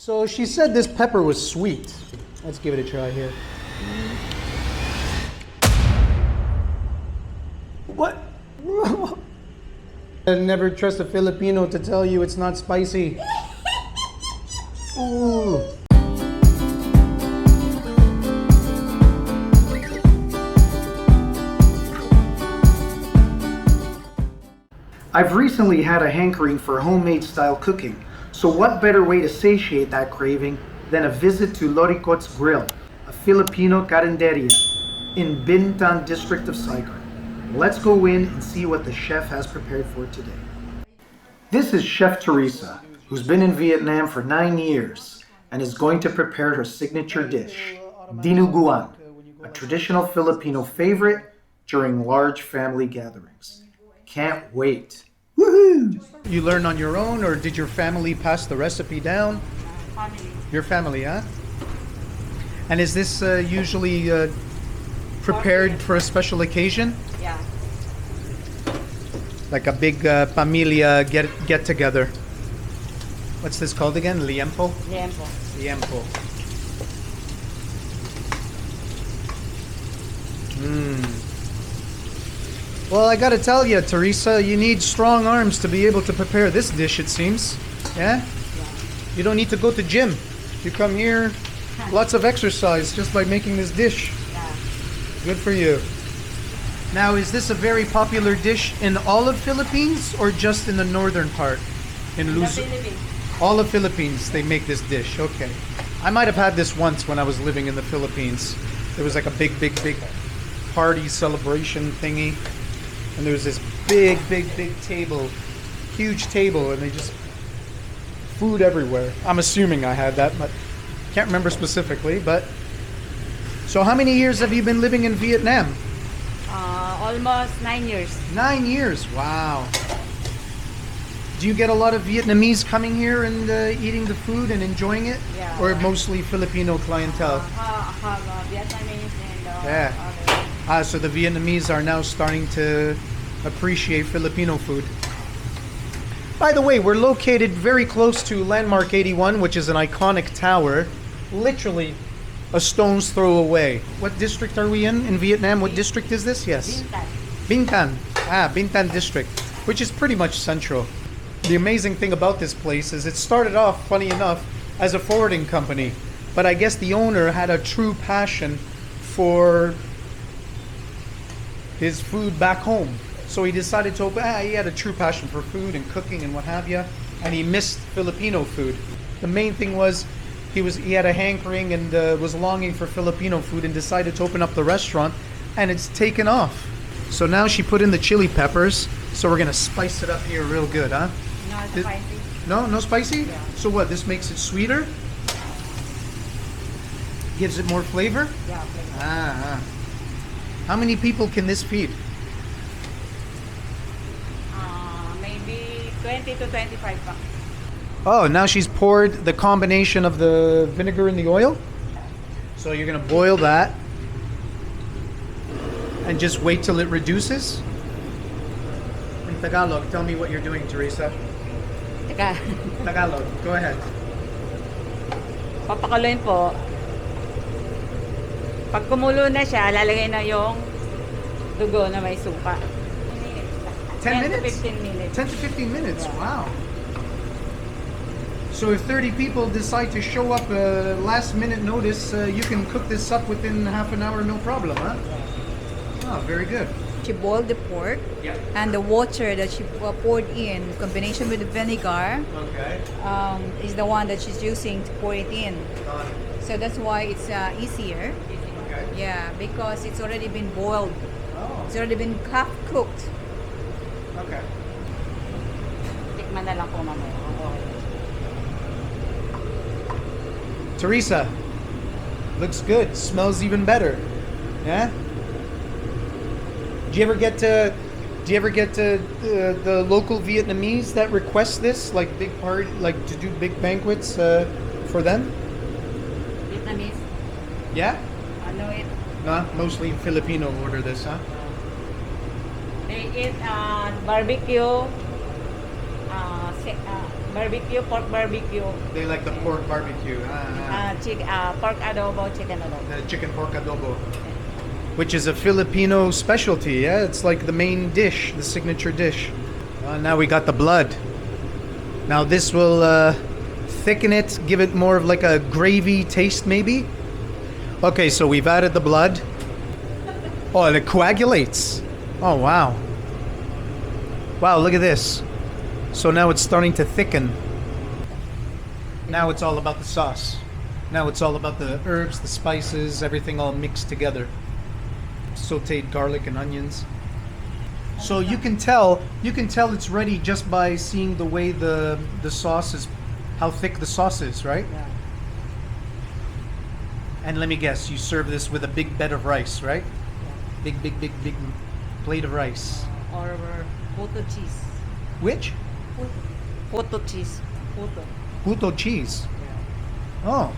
So she said this pepper was sweet. Let's give it a try here. What? I never trust a Filipino to tell you it's not spicy. Ooh. I've recently had a hankering for homemade style cooking, so what better way to satiate that craving than a visit to Loricot's Grill, a Filipino carinderia in Binh district of Saigon. Let's go in and see what the chef has prepared for today. This is Chef Teresa, who's been in Vietnam for 9 years and is going to prepare her signature dish, dinuguan, a traditional Filipino favorite during large family gatherings. Can't wait. Woohoo! You learned on your own, or did your family pass the recipe down? Family. Your family, huh? And is this usually prepared for a special occasion? Yeah. Like a big familia get together. What's this called again? Liempo? Liempo. Liempo. Mmm. Well, I gotta tell you, Teresa, you need strong arms to be able to prepare this dish, it seems. Yeah? You don't need to go to gym. You come here, lots of exercise just by making this dish. Yeah. Good for you. Now, is this a very popular dish in all of Philippines or just in the northern part? In Luzon? All of Philippines, they make this dish. Okay. I might have had this once when I was living in the Philippines. There was like a big party celebration thingy. And there was this big table, huge table, and they just food everywhere. I'm assuming I had that, but can't remember specifically. But so, how many years have you been living in Vietnam? Almost 9 years. 9 years. Wow. Do you get a lot of Vietnamese coming here and eating the food and enjoying it, Yeah. or mostly Filipino clientele? Vietnamese and Yeah. others. So the Vietnamese are now starting to appreciate Filipino food. By the way, we're located very close to Landmark 81, which is an iconic tower, literally a stone's throw away. What district are we in Vietnam? What district is this? Yes. Binh Binh Binh district, which is pretty much central. The amazing thing about this place is it started off, funny enough, as a forwarding company, but I guess the owner had a true passion for his food back home. So he decided to open, he had a true passion for food and cooking and what have you, and he missed Filipino food. The main thing was he had a hankering and was longing for Filipino food and decided to open up the restaurant, and it's taken off. So now she put in the chili peppers, so we're gonna spice it up here real good, huh? No, it's spicy. No spicy? Yeah. So what, this makes it sweeter? Gives it more flavor? Yeah, flavor. How many people can this feed? Maybe 20 to 25 pa. Oh, now she's poured the combination of the vinegar and the oil. So you're gonna boil that and just wait till it reduces. In Tagalog, tell me what you're doing, Teresa. Teka, Tagalog, go ahead. papakuloyin po. Pag kumulo na siya, lalagay na yung dugo na may suka. 10 to minutes? 15 minutes. 10 to 15 minutes, Yeah. wow. So if 30 people decide to show up last minute notice, you can cook this up within half an hour, no problem, huh? Oh, very good. She boiled the pork, Yep. and the water that she poured in combination with the vinegar Okay. is the one that she's using to pour it in. So that's why it's easier. Okay. Yeah, because it's already been boiled. Oh, It's already been half cooked. okay. Tikman na lang po mamaya. Teresa, looks good. Smells even better. Yeah. Do you ever get the local Vietnamese that request this, like big party, like to do big banquets for them? Vietnamese, Yeah. ano it? Nah, mostly Filipino order this, huh? They eat barbecue, Barbecue, pork barbecue. They like the pork barbecue. Pork adobo, chicken adobo. The chicken pork adobo. Which is a Filipino specialty, yeah? It's like the main dish, the signature dish. Now we got the blood. Now this will thicken it, give it more of like a gravy taste maybe. Okay, so we've added the blood. Oh, and it coagulates. Oh, wow. Wow, look at this. So now it's starting to thicken. Now it's all about the sauce. Now it's all about the herbs, the spices, everything all mixed together. Sauteed garlic and onions. So you can tell it's ready just by seeing the way the sauce is, how thick the sauce is, right? Yeah. And let me guess, you serve this with a big bed of rice, right? Big plate of rice. Or puto cheese. Which? Puto cheese. Puto. Puto cheese. Oh,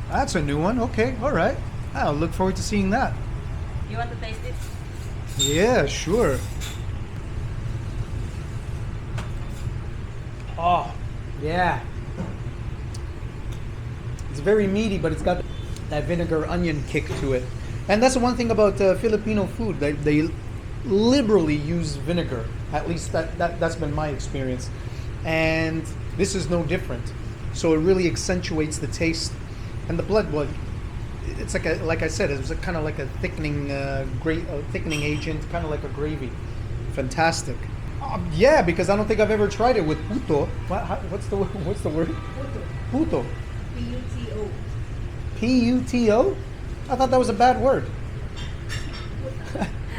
that's a new one. Okay, all right. I'll look forward to seeing that. You want to taste it? Yeah, sure. Oh, yeah. It's very meaty, but it's got that vinegar onion kick to it. And that's the one thing about Filipino food. They liberally use vinegar. At least that's been my experience. And this is no different. So it really accentuates the taste. And the blood, well, it's like I said, it was kind of like a thickening, thickening agent, kind of like a gravy. Fantastic. Yeah, because I don't think I've ever tried it with puto. What's the word? Puto. P-U-T-O. P-U-T-O? I thought that was a bad word.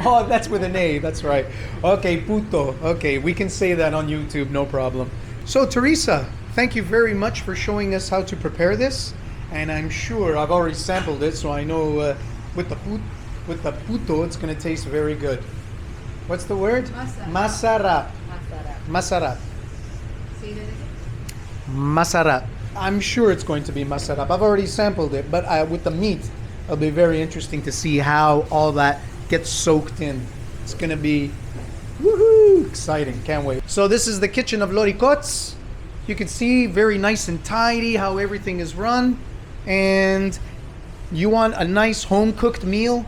Oh, that's with an A. That's right. Okay, puto. Okay, we can say that on YouTube, no problem. So, Teresa, thank you very much for showing us how to prepare this. And I'm sure I've already sampled it, so I know with the puto, it's going to taste very good. What's the word? Masarap. Masarap. Say that again. Masarap. I'm sure it's going to be masarap. I've already sampled it, but with the meat, it'll be very interesting to see how all that gets soaked in. It's going to be woohoo, exciting. Can't wait. So this is the kitchen of Loricots. You can see very nice and tidy how everything is run. And you want a nice home-cooked meal?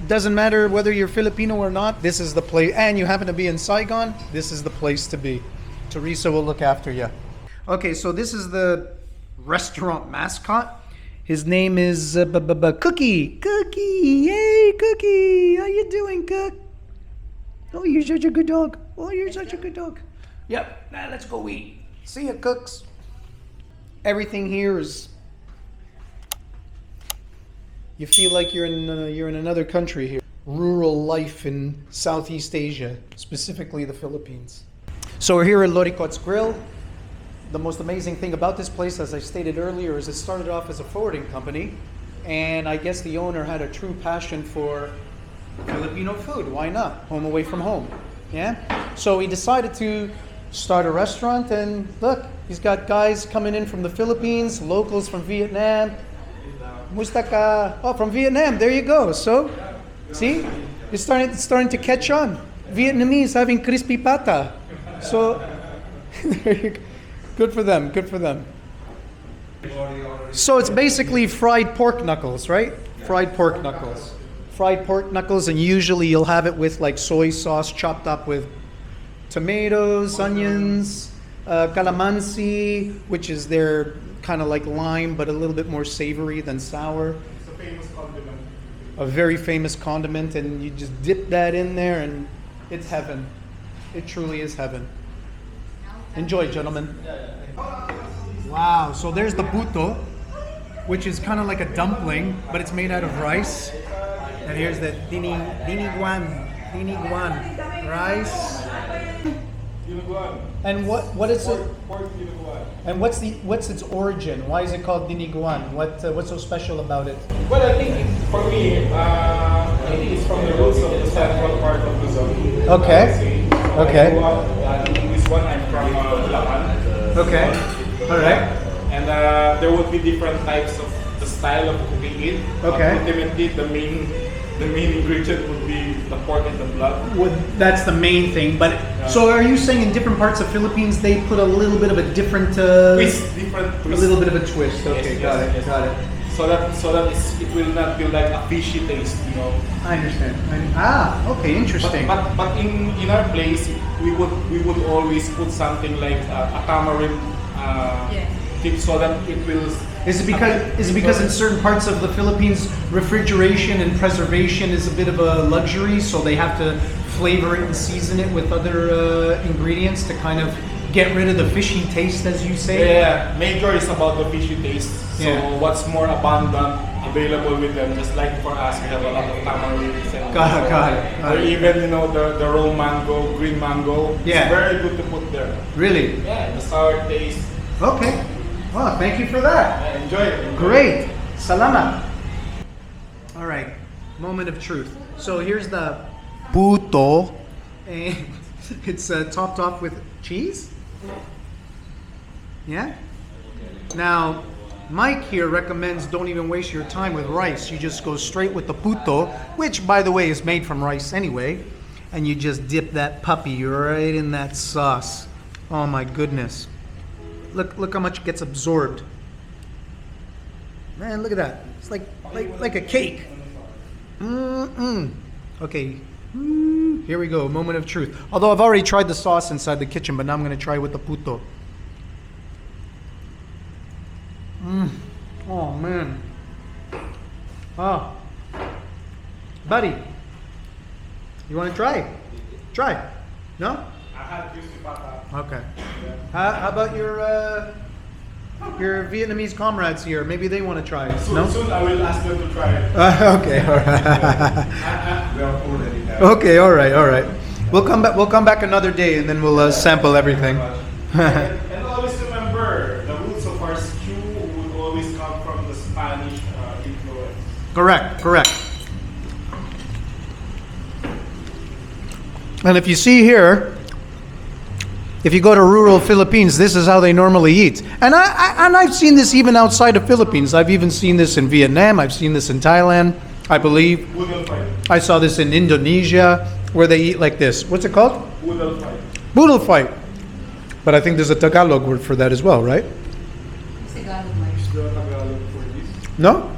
Doesn't matter whether you're Filipino or not, this is the place. And you happen to be in Saigon, this is the place to be. Teresa will look after you. Okay, so this is the restaurant mascot. His name is Cookie. Cookie, hey Cookie, how you doing, Cook? Oh, you're such a good dog. Oh, you're such a good dog. Yep, now let's go eat. See ya, Cooks. Everything here is. You feel like you're in another country here. Rural life in Southeast Asia, specifically the Philippines. So we're here at Loricots Grill. The most amazing thing about this place, as I stated earlier, is it started off as a forwarding company, and I guess the owner had a true passion for Filipino food. Why not? Home away from home. Yeah? So he decided to start a restaurant, and look, he's got guys coming in from the Philippines, locals from Vietnam. Mustaka. Oh, from Vietnam. There you go. So, see? It's starting to catch on. Vietnamese having crispy pata. So, there you go. Good for them. Good for them. So it's basically fried pork knuckles, right? Fried pork knuckles. Fried pork knuckles, and usually you'll have it with like soy sauce chopped up with tomatoes, onions, calamansi, which is their kind of like lime, but a little bit more savory than sour. It's a famous condiment. A very famous condiment, and you just dip that in there, and it's heaven. It truly is heaven. Enjoy, gentlemen. Wow, so there's the puto, which is kind of like a dumpling, but it's made out of rice. And here's the diniguan rice. And what is it? Pork dinuguan. And what's its origin? Why is it called diniguan? What's so special about it? Well, I think for me, I think it's from the roots of the central part of Luzon. Okay. Okay. This one I'm from Bulacan. Okay. All right. And there would be different types of the style of cooking it. Okay. Ultimately, the main the main ingredient would be the pork and the blood. That's the main thing. But so, are you saying in different parts of Philippines they put a little bit of a different, Twist, different twist. a little bit of a twist? Okay, got it. So that it will not be like a fishy taste, you know. I understand. Okay, interesting. But in our place, we would always put something like a tamarind tip so that it will. Is it because in certain parts of the Philippines refrigeration and preservation is a bit of a luxury, so they have to flavor it and season it with other ingredients to kind of get rid of the fishy taste, as you say? Yeah, major is about the fishy taste. So what's more abundant, available with them, just like for us, we have a lot of tamarinds and Got it. or even the raw mango, green mango. Yeah. It's very good to put there. Really? Yeah, the sour taste. Okay. Well, thank you for that. Yeah, enjoy it. Great. Salamat. All right. Moment of truth. So here's the puto, and it's topped off with cheese. Yeah. Now, Mike here recommends don't even waste your time with rice. You just go straight with the puto, which, by the way, is made from rice anyway, and you just dip that puppy right in that sauce. Oh my goodness. Look how much gets absorbed. Man, look at that. It's like a cake. Okay. Here we go. Moment of truth. Although I've already tried the sauce inside the kitchen, but now I'm going to try with the puto. Oh man. Oh. Buddy. You want to try? Try. No? I had juicy pata. Okay. How about your Vietnamese comrades here? Maybe they want to try it. No? Soon I will ask them to try it. Okay. All right. We are already there. Okay. All right. We'll come back another day, and then we'll sample everything. And always remember, the roots of our stew would always come from the Spanish influence. Correct. And if you see here, if you go to rural Philippines, this is how they normally eat. And I've seen this even outside of Philippines. I've even seen this in Vietnam. I've seen this in Thailand, I believe. Boodle fight. I saw this in Indonesia, where they eat like this. What's it called? Boodle fight. Boodle fight. But I think there's a Tagalog word for that as well, right? Is there a Tagalog for this? No?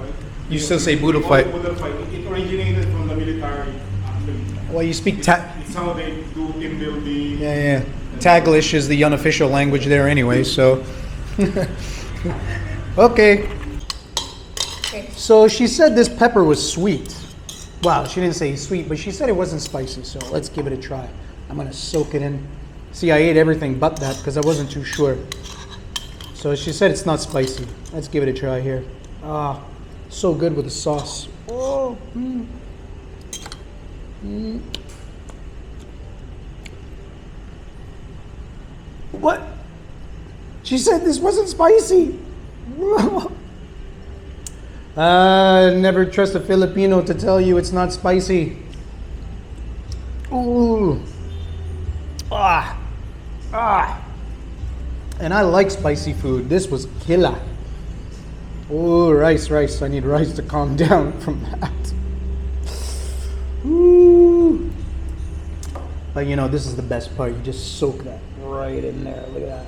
You still say boodle fight. Boodle fight. It originated from the military, actually. Well, you speak It's how they do team building. Yeah. Taglish is the unofficial language there anyway, so. Okay. So she said this pepper was sweet. Wow, she didn't say sweet, but she said it wasn't spicy, so let's give it a try. I'm gonna soak it in. See, I ate everything but that because I wasn't too sure. So she said it's not spicy. Let's give it a try here. Ah, so good with the sauce. Oh. What? She said this wasn't spicy. Never trust a Filipino to tell you it's not spicy. Ooh. And I like spicy food. This was killer. Oh, rice. I need rice to calm down from that. Ooh. But you know, this is the best part. You just soak that right in there. Look at that.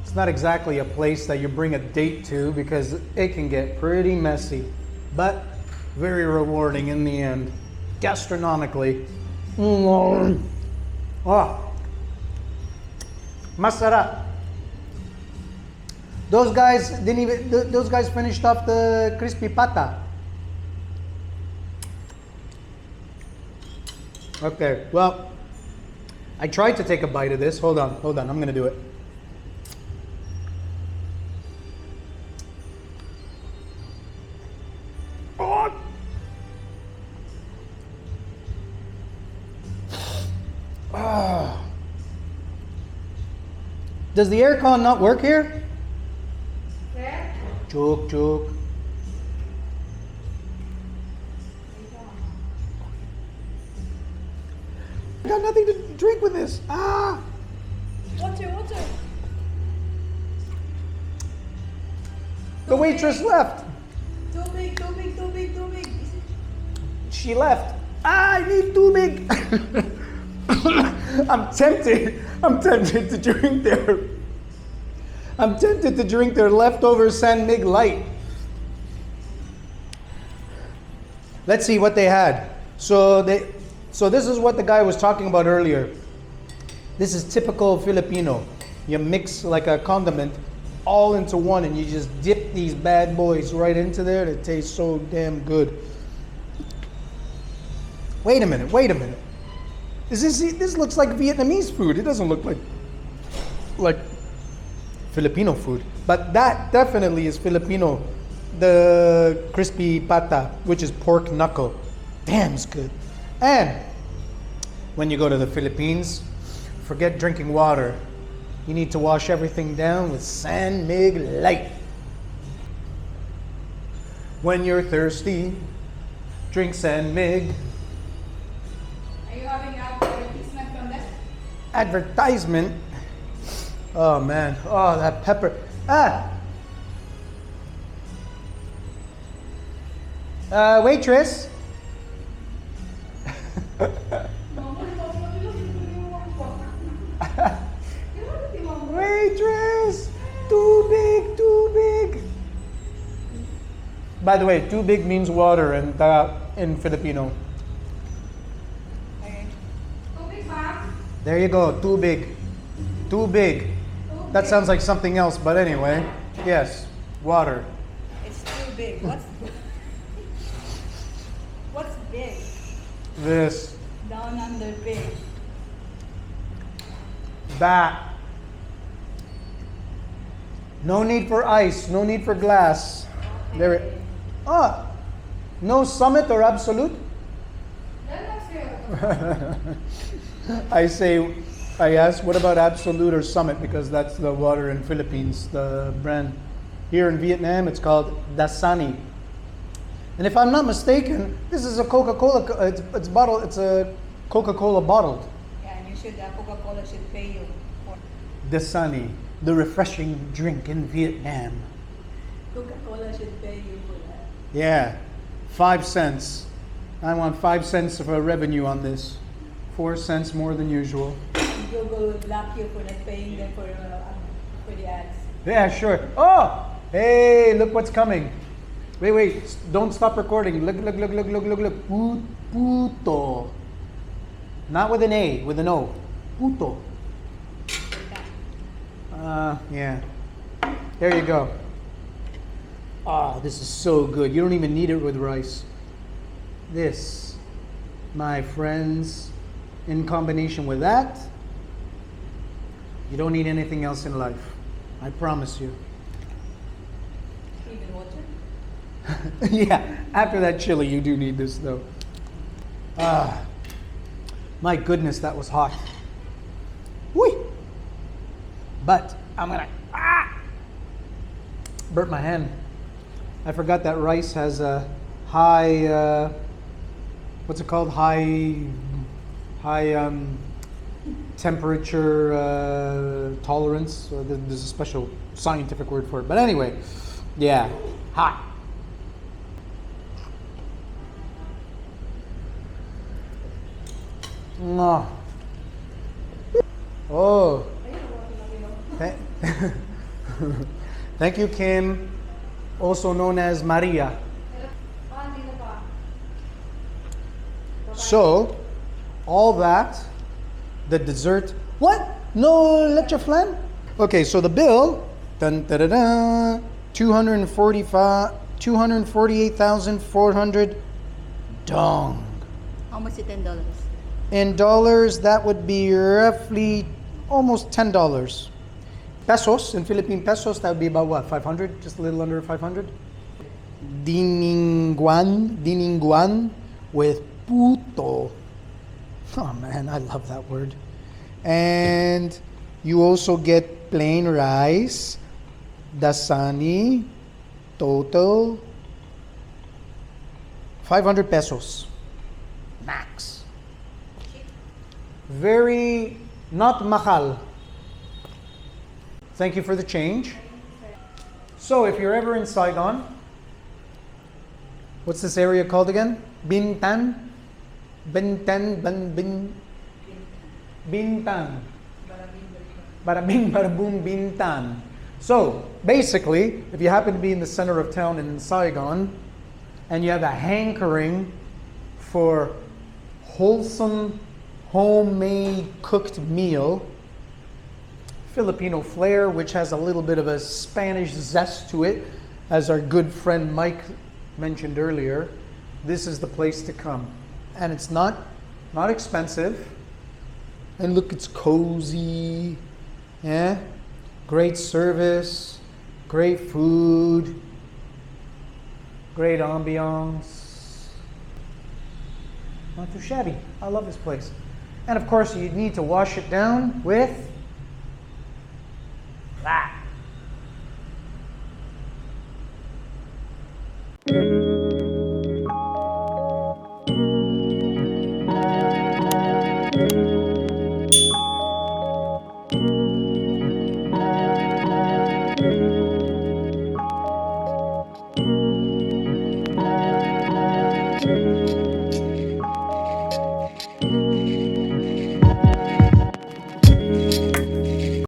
It's not exactly a place that you bring a date to because it can get pretty messy, but very rewarding in the end, gastronomically. Masarap. Those guys finished off the crispy pata. Okay, well, I tried to take a bite of this. Hold on, I'm gonna do it. Does the aircon not work here? Yeah. Joke. I got nothing to drink with this. Water. The waitress left. Too big, too big, too big, too big. She left. I need too big. I'm tempted. To drink their. I'm tempted to drink their leftover San Mig Light. Let's see what they had. So this is what the guy was talking about earlier. This is typical Filipino. You mix like a condiment all into one, and you just dip these bad boys right into there. It tastes so damn good. Wait a minute. This looks like Vietnamese food. It doesn't look like Filipino food. But that definitely is Filipino. The crispy pata, which is pork knuckle. Damn, it's good. And when you go to the Philippines, forget drinking water. You need to wash everything down with San Mig Light. When you're thirsty, drink San Mig. Are you having advertisement from that? Advertisement? Oh man, oh that pepper. Waitress. Waitress! Too big! By the way, too big means water in Filipino. Okay. Too big, ma'am. There you go, too big. Too big. That sounds like something else, but anyway. Yes, water. It's too big. What's big? This. Down under big. That. No need for ice, no need for glass. There it. No Summit or Absolute? I asked, what about Absolute or Summit? Because that's the water in Philippines, the brand. Here in Vietnam, it's called Dasani. And if I'm not mistaken, this is a Coca-Cola, it's bottled, it's a Coca-Cola bottled. Yeah, and Coca-Cola should pay you for Dasani, the refreshing drink in Vietnam. Coca-Cola should pay you for that. Yeah, 5 cents. I want 5 cents of a revenue on this. 4 cents more than usual. And Google will block you for not paying them for the ads. Yeah, sure. Oh, hey, look what's coming. Wait, don't stop recording. Look. Puto. Not with an A, with an O. Puto. Yeah. There you go. Oh, this is so good. You don't even need it with rice. This, my friends, in combination with that, you don't need anything else in life. I promise you. Even water? Yeah, after that chili, you do need this though. My goodness, that was hot. Whee! But I'm gonna burnt my hand. I forgot that rice has a high, what's it called? High temperature tolerance. There's a special scientific word for it. But anyway, yeah, hot. Oh. Thank you, Kim, also known as Maria. So, all that, the dessert. What? No leche flan? Okay, so the bill, dun, da, da, da, 248,400 dong. How much is $10? In dollars, that would be roughly almost $10. Pesos, in Philippine pesos, that would be about what, 500? Just a little under 500? Dininguan with puto. Oh man, I love that word. And you also get plain rice, dasani, total 500 pesos max. Very not mahal. Thank you for the change. So if you're ever in Saigon, what's this area called again? Bintan? Bintan. Bada bing, bada boom, Bintan. So basically, if you happen to be in the center of town in Saigon, and you have a hankering for wholesome, homemade cooked meal, Filipino flair, which has a little bit of a Spanish zest to it, as our good friend Mike mentioned earlier, this is the place to come. And it's not expensive. And look, it's cozy. Yeah? Great service, great food, great ambiance. Not too shabby. I love this place. And of course, you need to wash it down with that.